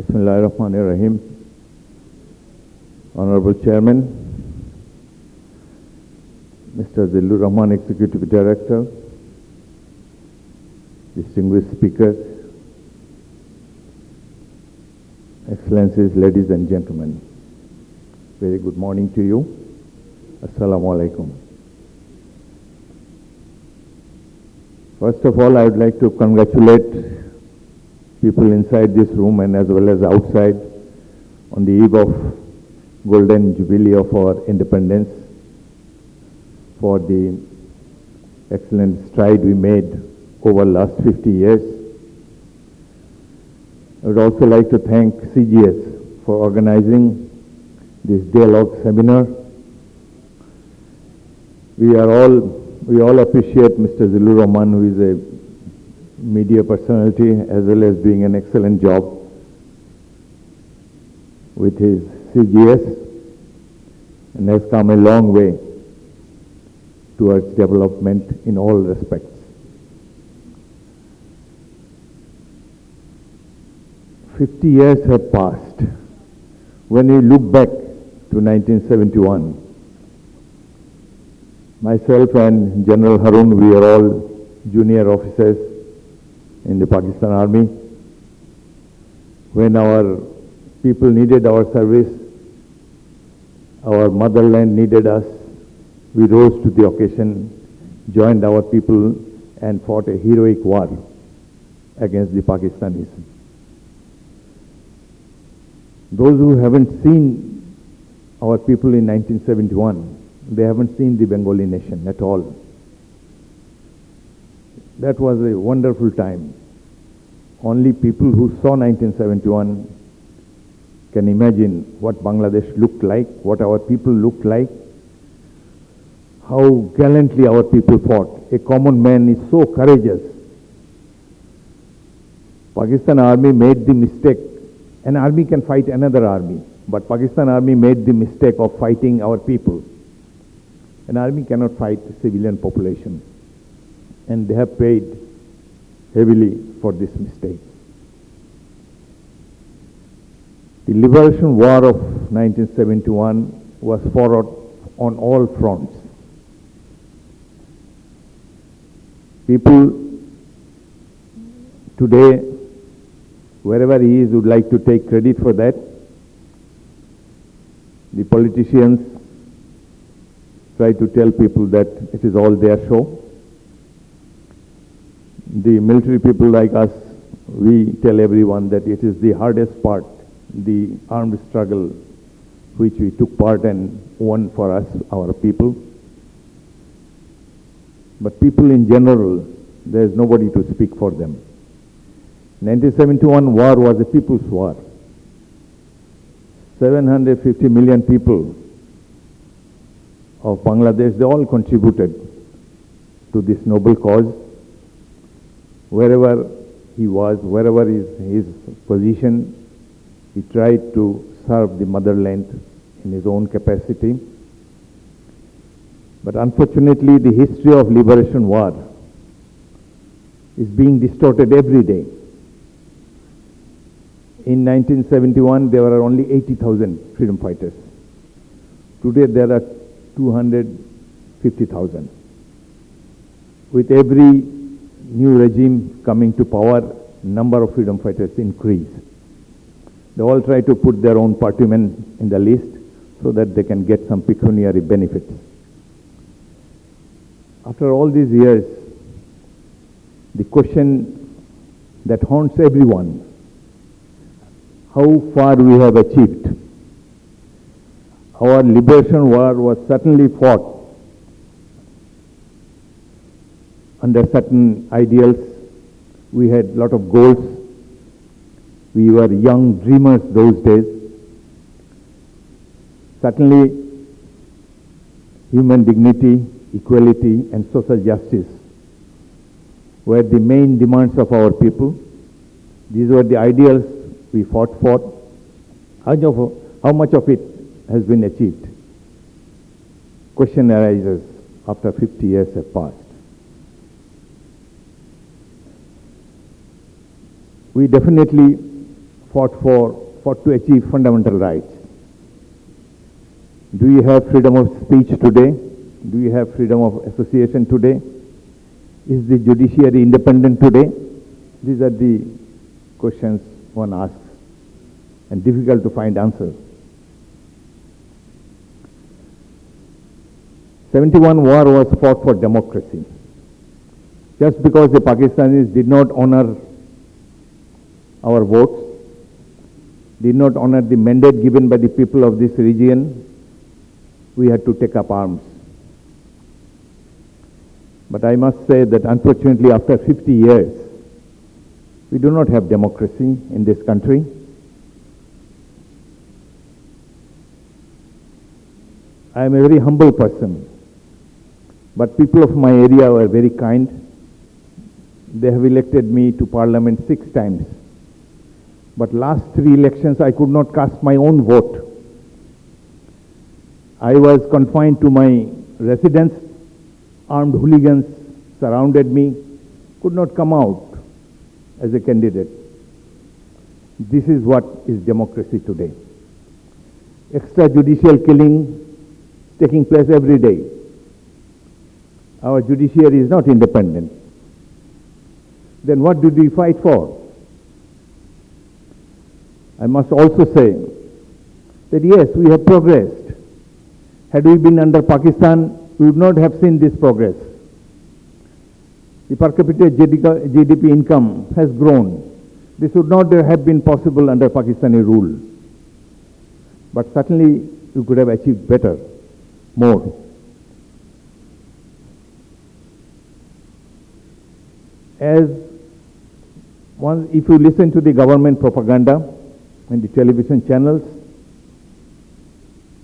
Bismillahirrahmanirrahim. Honorable Chairman, Mr. Zillur Rahman, Executive Director, distinguished speakers, Excellencies, ladies and gentlemen, very good morning to you. Assalamu alaikum. First of all, I would like to congratulate people inside this room and as well as outside on the eve of Golden Jubilee of our independence for the excellent stride we made over the last 50 years. I would also like to thank CGS for organizing this Daylong seminar. We all appreciate Mr. Zillur Rahman, who is a media personality as well as doing an excellent job with his CGS and has come a long way towards development in all respects. 50 years have passed. When we look back to 1971, myself and General Harun, we are all junior officers in the Pakistan Army. When our people needed our service, our motherland needed us, we rose to the occasion, joined our people and fought a heroic war against the Pakistanis. Those who haven't seen our people in 1971, they haven't seen the Bengali nation at all. That was a wonderful time. Only people who saw 1971 can imagine what Bangladesh looked like, what our people looked like, how gallantly our people fought. A common man is so courageous. Pakistan Army made the mistake. An army can fight another army, but Pakistan Army made the mistake of fighting our people. An army cannot fight the civilian population. And they have paid heavily for this mistake. The liberation war of 1971 was fought on all fronts. People today, wherever he is, would like to take credit for that. The politicians try to tell people that it is all their show. The military people like us, we tell everyone that it is the hardest part, the armed struggle which we took part and won for us, our people. But people in general, there is nobody to speak for them. 1971 war was a people's war. 750 million people of Bangladesh, they all contributed to this noble cause. Wherever he was, wherever is his position, he tried to serve the motherland in his own capacity. But unfortunately, the history of liberation war is being distorted every day. In 1971, there were only 80,000 freedom fighters. Today, there are 250,000. With every new regime coming to power, number of freedom fighters increase. They all try to put their own partymen in the list so that they can get some pecuniary benefits. After all these years, the question that haunts everyone, how far we have achieved. Our liberation war was certainly fought under certain ideals. We had a lot of goals. We were young dreamers those days. Certainly, human dignity, equality, and social justice were the main demands of our people. These were the ideals we fought for. How much of it has been achieved? Question arises after 50 years have passed. We definitely fought to achieve fundamental rights. Do you have freedom of speech today? Do you have freedom of association today? Is the judiciary independent today? These are the questions one asks, and difficult to find answers. 71 war was fought for democracy. Just because the Pakistanis did not honor our votes, did not honor the mandate given by the people of this region, we had to take up arms. But I must say that unfortunately after 50 years, we do not have democracy in this country. I am a very humble person, but people of my area were very kind. They have elected me to parliament 6 times. But last 3 elections I could not cast my own vote. I was confined to my residence. Armed hooligans surrounded me, could not come out as a candidate. This is what is democracy today. Extrajudicial killing taking place every day. Our judiciary is not independent. Then what did we fight for? I must also say that yes, we have progressed. Had we been under Pakistan, we would not have seen this progress. The per capita GDP income has grown. This would not have been possible under Pakistani rule. But certainly we could have achieved better, more. If you listen to the government propaganda and the television channels,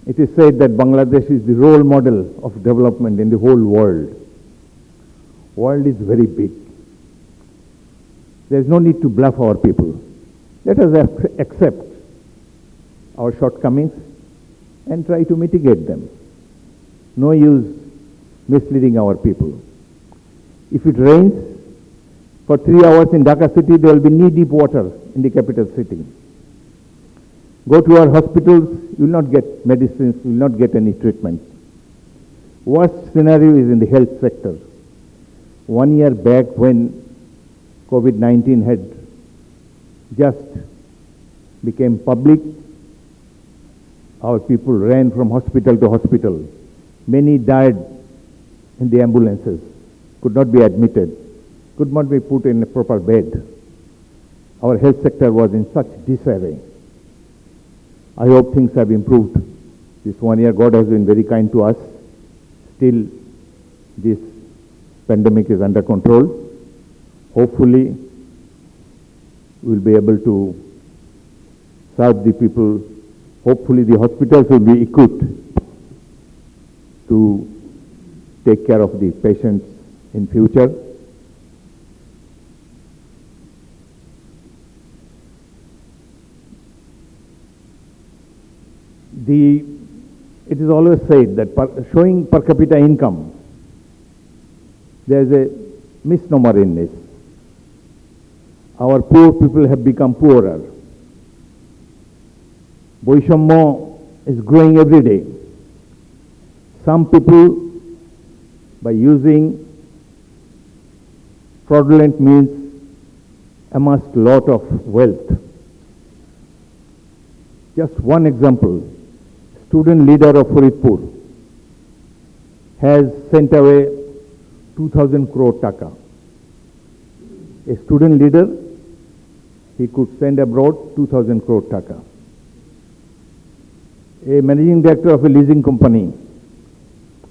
it is said that Bangladesh is the role model of development in the whole world. World is very big. There is no need to bluff our people. Let us accept our shortcomings and try to mitigate them. No use misleading our people. If it rains for 3 hours in Dhaka city, there will be knee-deep water in the capital city. Go to our hospitals, you will not get medicines, you will not get any treatment. Worst scenario is in the health sector. 1 year back when COVID-19 had just became public, our people ran from hospital to hospital. Many died in the ambulances, could not be admitted, could not be put in a proper bed. Our health sector was in such disarray. I hope things have improved. This 1 year, God has been very kind to us. Still, this pandemic is under control. Hopefully, we will be able to serve the people. Hopefully, the hospitals will be equipped to take care of the patients in future. It is always said that showing per capita income, there is a misnomer in this. Our poor people have become poorer. Boishammo is growing every day. Some people, by using fraudulent means, amassed a lot of wealth. Just one example. Student leader of Faridpur has sent away 2,000 crore taka. A student leader, he could send abroad 2,000 crore taka. A managing director of a leasing company,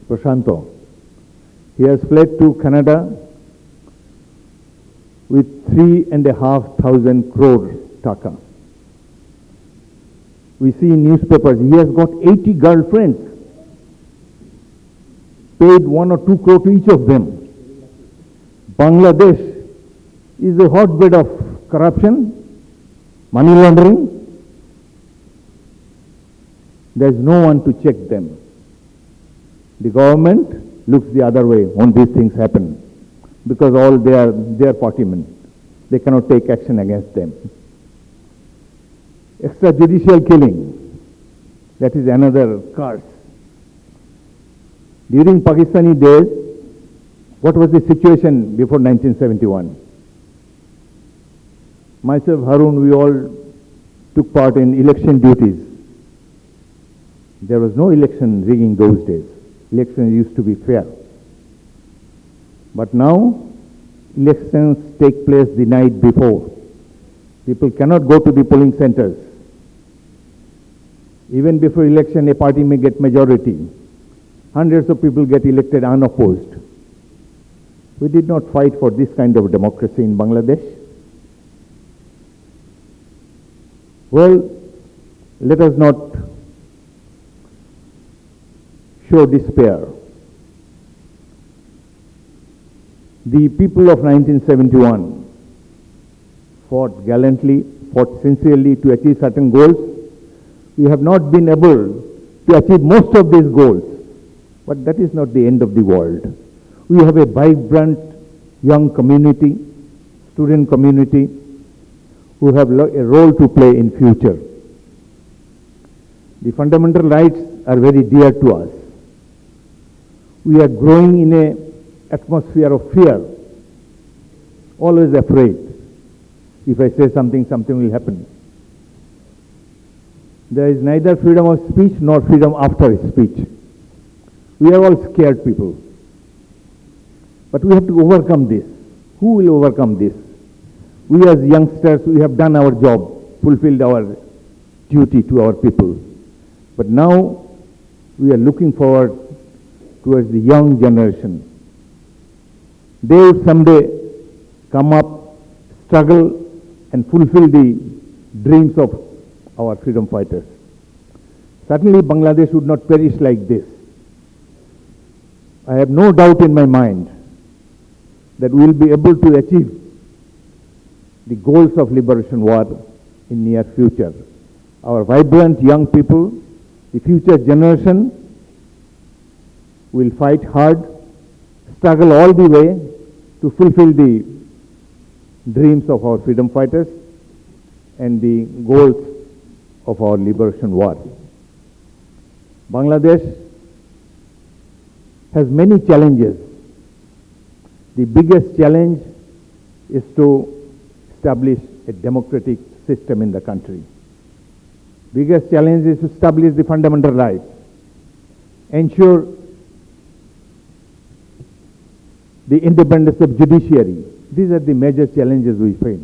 Prashanto, he has fled to Canada with 3,500 crore taka. We see in newspapers, he has got 80 girlfriends, paid 1 or 2 crore to each of them. Bangladesh is a hotbed of corruption, money laundering. There is no one to check them. The government looks the other way when these things happen, because all they are party men. They cannot take action against them. Extrajudicial killing, that is another curse. During Pakistani days, what was the situation before 1971? Myself, Harun, we all took part in election duties. There was no election rigging those days. Elections used to be fair. But now, elections take place the night before. People cannot go to the polling centers. Even before election, a party may get majority. Hundreds of people get elected unopposed. We did not fight for this kind of democracy in Bangladesh. Well, let us not show despair. The people of 1971 fought gallantly, fought sincerely to achieve certain goals. We have not been able to achieve most of these goals, but that is not the end of the world. We have a vibrant young community, student community, who have a role to play in future. The fundamental rights are very dear to us. We are growing in an atmosphere of fear, always afraid. If I say something, something will happen. There is neither freedom of speech nor freedom after speech. We are all scared people. But we have to overcome this. Who will overcome this? We as youngsters, we have done our job, fulfilled our duty to our people. But now we are looking forward towards the young generation. They will someday come up, struggle, and fulfill the dreams of our freedom fighters. Certainly Bangladesh would not perish like this. I have no doubt in my mind that we will be able to achieve the goals of liberation war in near future. Our vibrant young people, the future generation, will fight hard, struggle all the way to fulfill the dreams of our freedom fighters and the goals of our liberation war. Bangladesh has many challenges. The biggest challenge is to establish a democratic system in the country. Biggest challenge is to establish the fundamental rights, ensure the independence of judiciary. These are the major challenges we face.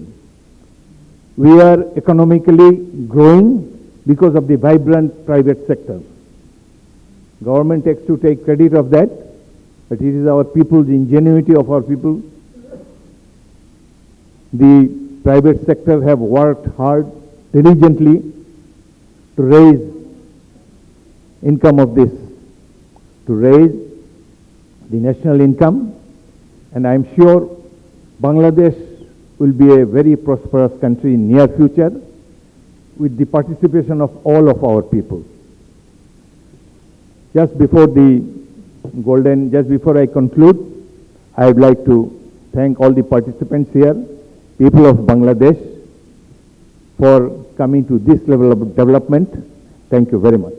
We are economically growing because of the vibrant private sector. Government takes to take credit of that, but it is our people, the ingenuity of our people. The private sector have worked hard, diligently to raise income of this, to raise the national income, and I am sure Bangladesh will be a very prosperous country in near future with the participation of all of our people. Just before I conclude, I would like to thank all the participants here, people of Bangladesh, for coming to this level of development. Thank you very much.